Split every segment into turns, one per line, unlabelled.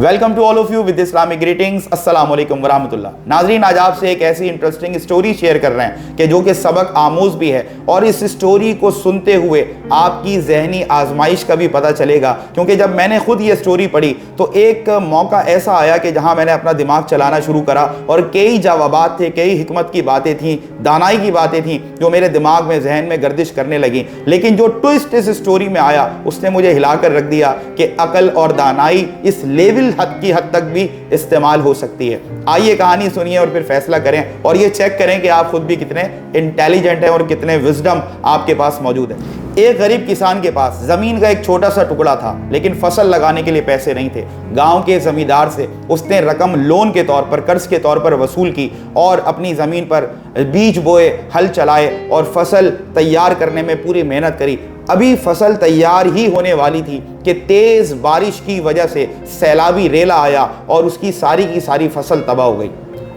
Welcome to all of you with Islamic greetings. अस्सलाम वालेकुम वरहमतुल्लाह। नाजरीन, आज आपसे एक ऐसी इंटरेस्टिंग स्टोरी शेयर कर रहे हैं कि जो कि सबक आमूज भी है, और इस स्टोरी को सुनते हुए आपकी जहनी आजमाइश का भी पता चलेगा। क्योंकि जब मैंने खुद ये स्टोरी पढ़ी तो एक मौका ऐसा आया कि जहां मैंने अपना दिमाग चलाना शुरू करा और कई जवाबात थे, कई हिकमत की बातें थी, दानाई की बातें थी जो मेरे दिमाग में, जहन में गर्दिश करने लगी। लेकिन जो ट्विस्ट इस स्टोरी में आया उसने मुझे हिलाकर रख दिया कि अकल और दानाई इस लेवल की हद तक भी इस्तेमाल हो सकती है। आइए कहानी सुनिए और फिर फैसला करें, और ये चेक करें कि आप खुद भी कितने इंटेलिजेंट हैं और कितने विजडम आपके पास मौजूद है। एक गरीब किसान के पास जमीन का एक छोटा सा टुकड़ा था, लेकिन फसल लगाने के लिए पैसे नहीं थे। गांव के जमींदार से उसने रकम लोन के तौर पर, कर्ज के तौर पर वसूल की और अपनी जमीन पर बीज बोए, हल चलाए और फसल तैयार करने में पूरी मेहनत करी। अभी फसल तैयार ही होने वाली थी कि तेज बारिश की वजह से सैलाबी रेला आया और उसकी सारी की सारी फसल तबाह हो गई।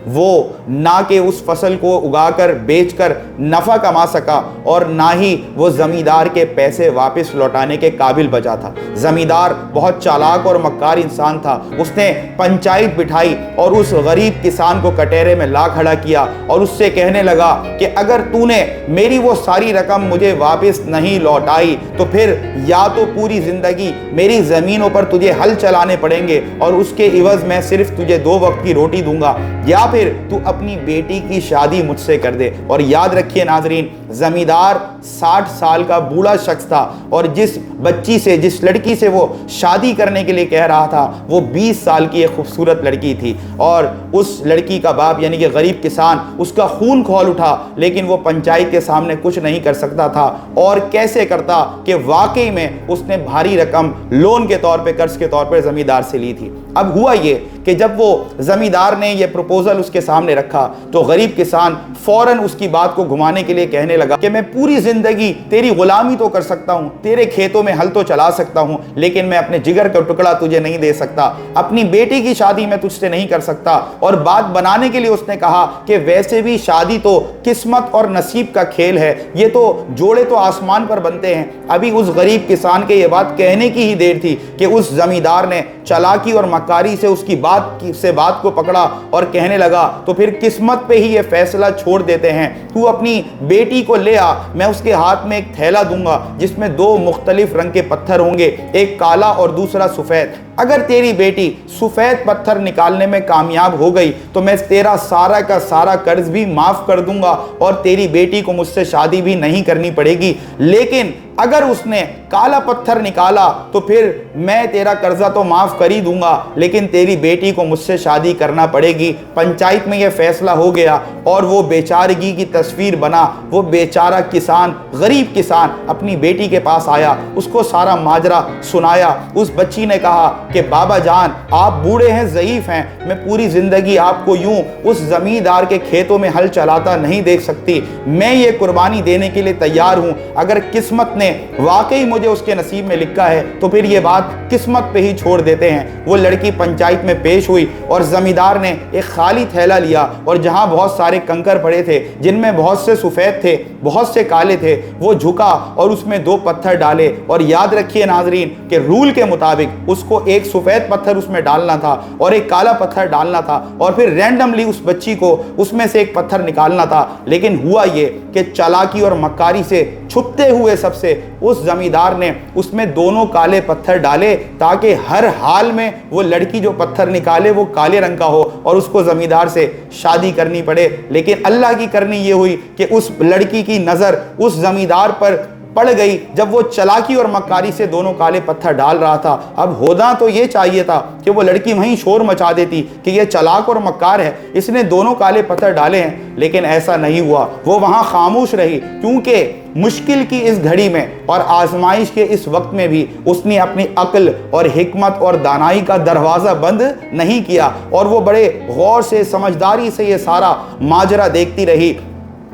वो ना कि उस फसल को उगाकर बेचकर नफा कमा सका और ना ही वो जमींदार के पैसे वापस लौटाने के काबिल बचा था। जमींदार बहुत चालाक और मक्कार इंसान था। उसने पंचायत बिठाई और उस गरीब किसान को कटहरे में ला खड़ा किया और उससे कहने लगा कि अगर तूने मेरी वो सारी रकम मुझे वापस नहीं लौटाई तो फिर या तो पूरी जिंदगी मेरी जमीनों पर तुझे हल चलाने पड़ेंगे और उसके इवज में सिर्फ तुझे 2 वक्त की रोटी दूंगा, या फिर तू अपनी बेटी की शादी मुझसे कर दे। और याद रखिए नाजरीन, जमींदार 60 साल का बूढ़ा शख्स था और जिस बच्ची से, जिस लड़की से वो शादी करने के लिए कह रहा था वो 20 साल की एक खूबसूरत लड़की थी। और उस लड़की का बाप यानी कि गरीब किसान, उसका खून खौल उठा, लेकिन वो पंचायत के सामने कुछ नहीं कर सकता था। और कैसे करता कि वाकई में उसने भारी रकम लोन के तौर पे, कर्ज के तौर पे जमींदार से ली थी। अब हुआ ये कि जब वो जमींदार ने ये प्रपोजल उसके सामने रखा तो गरीब किसान फौरन उसकी बात को घुमाने के लिए कहने लगा कि मैं पूरी जिंदगी तेरी गुलामी तो कर सकता हूं, तेरे खेतों में हल तो चला सकता हूं, लेकिन मैं अपने जिगर का टुकड़ा तुझे नहीं दे सकता, अपनी बेटी की शादी मैं तुझसे नहीं कर सकता। और बात बनाने के लिए उसने कहा कि वैसे भी शादी तो किस्मत और नसीब का खेल है, ये तो जोड़े तो आसमान पर बनते हैं। अभी उस गरीब किसान के ये बात कहने की ही देर थी कि उस जमींदार ने चालाकी और मक्कारी से उसकी बात को पकड़ा और कहने लगा तो फिर किस्मत पे ही ये फैसला छोड़ देते हैं, तू अपनी बेटी को ले आ, मैं उसके हाथ में एक थैला दूंगा जिसमें 2 मुख्तलिफ रंग के पत्थर होंगे, एक काला और दूसरा सफेद। अगर तेरी बेटी सफेद पत्थर निकालने में कामयाब हो गई तो मैं तेरा सारा का सारा कर्ज भी माफ कर दूंगा और तेरी बेटी को मुझसे शादी भी नहीं करनी पड़ेगी। लेकिन अगर उसने काला पत्थर निकाला तो फिर मैं तेरा कर्जा तो माफ कर ही दूंगा, लेकिन तेरी बेटी को मुझसे शादी करना पड़ेगी। पंचायत में यह फैसला हो गया और वो बेचारगी की तस्वीर बना। वो बेचारा किसान, गरीब किसान अपनी बेटी के पास आया, उसको सारा माजरा सुनाया। उस बच्ची ने कहा कि बाबा जान, आप बूढ़े हैं, ज़ईफ हैं, मैं पूरी जिंदगी आपको यूं उस जमींदार के खेतों में हल चलाता नहीं देख सकती। मैं ये कुर्बानी देने के लिए तैयार हूं। अगर किस्मत ने वाकई मुझे उसके नसीब में लिखा है तो फिर ये बात किस्मत पे ही छोड़ देते हैं। वो लड़की पंचायत में पेश हुई और जमींदार ने एक खाली थैला लिया और जहां बहुत सारे कंकर पड़े थे, जिनमें बहुत से सफेद थे, बहुत से काले थे, वो झुका और उसमें 2 पत्थर डाले। और याद रखिए नाजरीन कि रूल के मुताबिक उसको एक सफेद पत्थर उसमें डालना था और एक काला पत्थर डालना था और फिर रैंडमली उस बच्ची को उसमें से एक पत्थर निकालना था। लेकिन हुआ ये कि चालाकी और मक्कारी से छुपते हुए सबसे उस जमींदार ने उसमें दोनों काले पत्थर डाले ताकि हर हाल में वो लड़की जो पत्थर निकाले वो काले रंग का हो और उसको जमींदार से शादी करनी पड़े। लेकिन अल्लाह की करनी ये हुई कि उस लड़की की नजर उस जमींदार पर पड़ गई जब वो चालाकी और मक्कारी से दोनों काले पत्थर डाल रहा था। अब होना तो ये चाहिए था कि वो लड़की वहीं शोर मचा देती कि ये चालाक और मक्कार है, इसने दोनों काले पत्थर डाले हैं, लेकिन ऐसा नहीं हुआ। वो वहां खामोश रही क्योंकि मुश्किल की इस घड़ी में और आजमाइश के इस वक्त में भी उसने अपनी अक्ल और हिकमत और दानाई का दरवाज़ा बंद नहीं किया और वो बड़े गौर से, समझदारी से ये सारा माजरा देखती रही।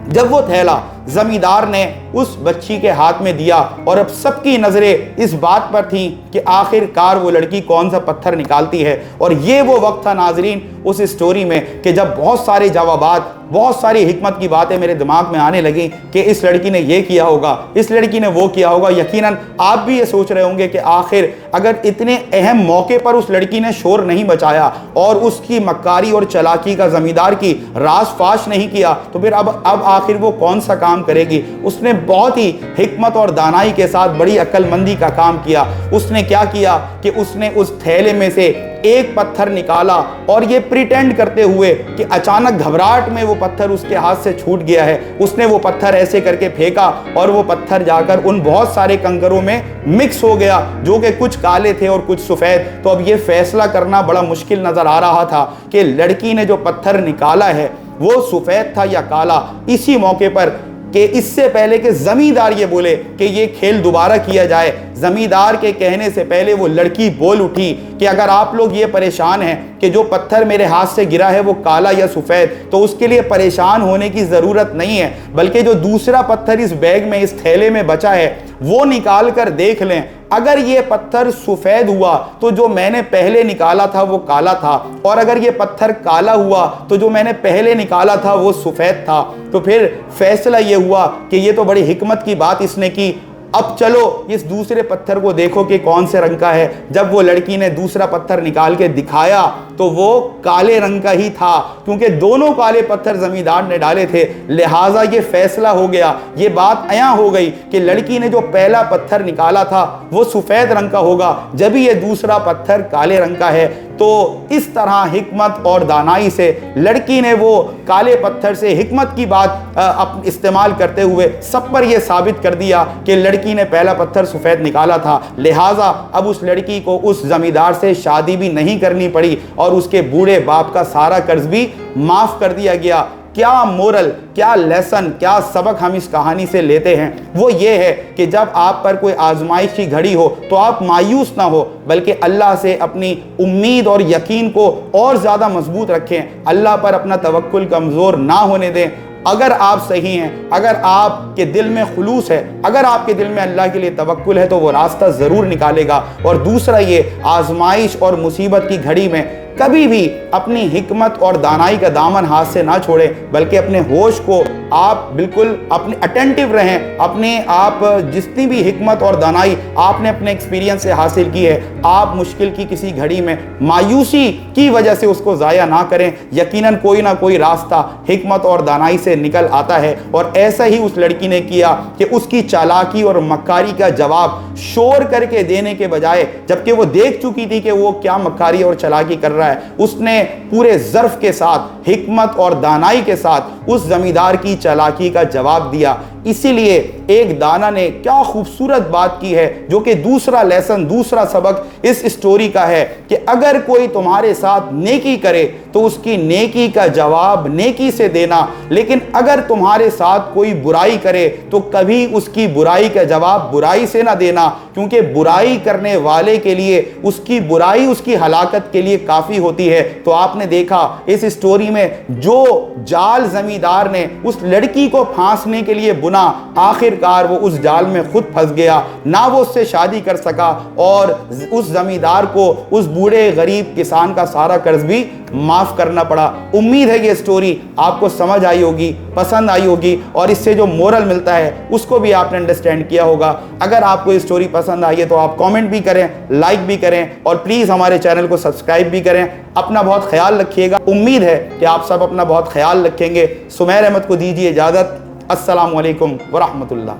जब वो थैला जमींदार ने उस बच्ची के हाथ में दिया और अब सबकी नजरें इस बात पर थी कि आखिरकार वो लड़की कौन सा पत्थर निकालती है। और ये वो वक्त था नाजरीन उस स्टोरी में कि जब बहुत सारे जवाबात, बहुत सारी हिकमत की बातें मेरे दिमाग में आने लगी कि इस लड़की ने ये किया होगा, इस लड़की ने वो किया होगा। यकीनन आप भी ये सोच रहे होंगे कि आखिर अगर इतने अहम मौके पर उस लड़की ने शोर नहीं बचाया और उसकी मक्कारी और चालाकी का जमींदार की राज फाश नहीं किया तो फिर अब आखिर वो कौन सा काम करेगी। उसने बहुत ही हिकमत और दानाई के साथ बड़ी अक्लमंदी का काम किया। उसने क्या किया कि उसने उस थैले में से एक पत्थर निकाला और ये प्रिटेंड करते हुए कि अचानक घबराहट में वो पत्थर उसके हाथ से छूट गया है, उसने वो पत्थर ऐसे करके फेंका और वो पत्थर जाकर उन बहुत सारे कंकरों में मिक्स हो गया जो कि कुछ काले थे और कुछ सफ़ेद। तो अब ये फैसला करना बड़ा मुश्किल नज़र आ रहा था कि लड़की ने जो पत्थर निकाला है वो सफ़ेद था या काला। इसी मौके पर कि इससे पहले कि जमींदार ये बोले कि ये खेल दोबारा किया जाए, जमींदार के कहने से पहले वो लड़की बोल उठी कि अगर आप लोग ये परेशान हैं कि जो पत्थर मेरे हाथ से गिरा है वो काला या सफ़ेद, तो उसके लिए परेशान होने की ज़रूरत नहीं है, बल्कि जो दूसरा पत्थर इस बैग में, इस थैले में बचा है वो निकाल कर देख लें। अगर ये पत्थर सफ़ेद हुआ तो जो मैंने पहले निकाला था वो काला था, और अगर ये पत्थर काला हुआ तो जो मैंने पहले निकाला था वो सफ़ेद था। तो फिर फैसला ये हुआ कि ये तो बड़ी हिकमत की बात इसने की, अब चलो इस दूसरे पत्थर को देखो कि कौन से रंग का है। जब वो लड़की ने दूसरा पत्थर निकाल के दिखाया तो वो काले रंग का ही था, क्योंकि दोनों काले पत्थर जमींदार ने डाले थे। लिहाजा ये फैसला हो गया, ये बात अयां हो गई कि लड़की ने जो पहला पत्थर निकाला था वो सफ़ेद रंग का होगा, जब ये दूसरा पत्थर काले रंग का है। तो इस तरह हिकमत और दानाई से लड़की ने वो काले पत्थर से हिकमत की बात इस्तेमाल करते हुए सब पर यह साबित कर दिया कि लड़की ने पहला पत्थर सफ़ेद निकाला था। लिहाजा अब उस लड़की को उस जमींदार से शादी भी नहीं करनी पड़ी और उसके बूढ़े बाप का सारा कर्ज भी माफ़ कर दिया गया। क्या मोरल, क्या लेसन, क्या सबक हम इस कहानी से लेते हैं वो ये है कि जब आप पर कोई आजमाइश की घड़ी हो तो आप मायूस ना हो, बल्कि अल्लाह से अपनी उम्मीद और यकीन को और ज़्यादा मजबूत रखें। अल्लाह पर अपना तवक्कुल कमज़ोर ना होने दें। अगर आप सही हैं, अगर आपके दिल में खुलूस है, अगर आपके दिल में अल्लाह के लिए तवक्कुल है तो वो रास्ता ज़रूर निकालेगा। और दूसरा ये, आजमाइश और मुसीबत की घड़ी में कभी भी अपनी हिकमत और दानाई का दामन हाथ से ना छोड़ें, बल्कि अपने होश को आप बिल्कुल अपने अटेंटिव रहें। अपने आप जितनी भी हिकमत और दानाई आपने अपने एक्सपीरियंस से हासिल की है, आप मुश्किल की किसी घड़ी में मायूसी की वजह से उसको ज़ाया ना करें। यकीनन कोई ना कोई रास्ता हिकमत और दानाई से निकल आता है। और ऐसा ही उस लड़की ने किया कि उसकी चालाकी और मक्कारी का जवाब शोर करके देने के बजाय, जबकि वो देख चुकी थी कि वो क्या मक्कारी और चालाकी कर रहा है, उसने पूरे ज़र्फ के साथ, हिकमत और दानाई के साथ उस जमींदार की चालाकी का जवाब दिया। इसीलिए एक दाना ने क्या खूबसूरत बात की है, जो कि दूसरा लेसन, दूसरा सबक इस स्टोरी का है कि अगर कोई तुम्हारे साथ नेकी करे तो उसकी नेकी का जवाब नेकी से देना, लेकिन अगर तुम्हारे साथ कोई बुराई करे तो कभी उसकी बुराई का जवाब बुराई से ना देना, क्योंकि बुराई करने वाले के लिए उसकी बुराई उसकी हलाकत के लिए काफ़ी होती है। तो आपने देखा इस स्टोरी में जो जाल जमींदार ने उस लड़की को फांसने के लिए बुना, आखिरकार वो उस जाल में खुद फंस गया, ना वो उससे शादी कर सका और उस जमींदार को उस बूढ़े गरीब किसान का सारा कर्ज भी माफ करना पड़ा। उम्मीद है ये स्टोरी आपको समझ आई होगी, पसंद आई होगी और इससे जो मोरल मिलता है उसको भी आपने अंडरस्टैंड किया होगा। अगर आपको ये स्टोरी पसंद आई है तो आप कमेंट भी करें, लाइक भी करें और प्लीज़ हमारे चैनल को सब्सक्राइब भी करें। अपना बहुत ख्याल रखिएगा। उम्मीद है कि आप सब अपना बहुत ख्याल रखेंगे। सुमैर अहमद को दीजिए इजाज़त। अस्सलामु अलैकुम व रहमतुल्लाह।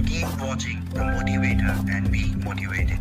Keep watching The Motivator and be motivated.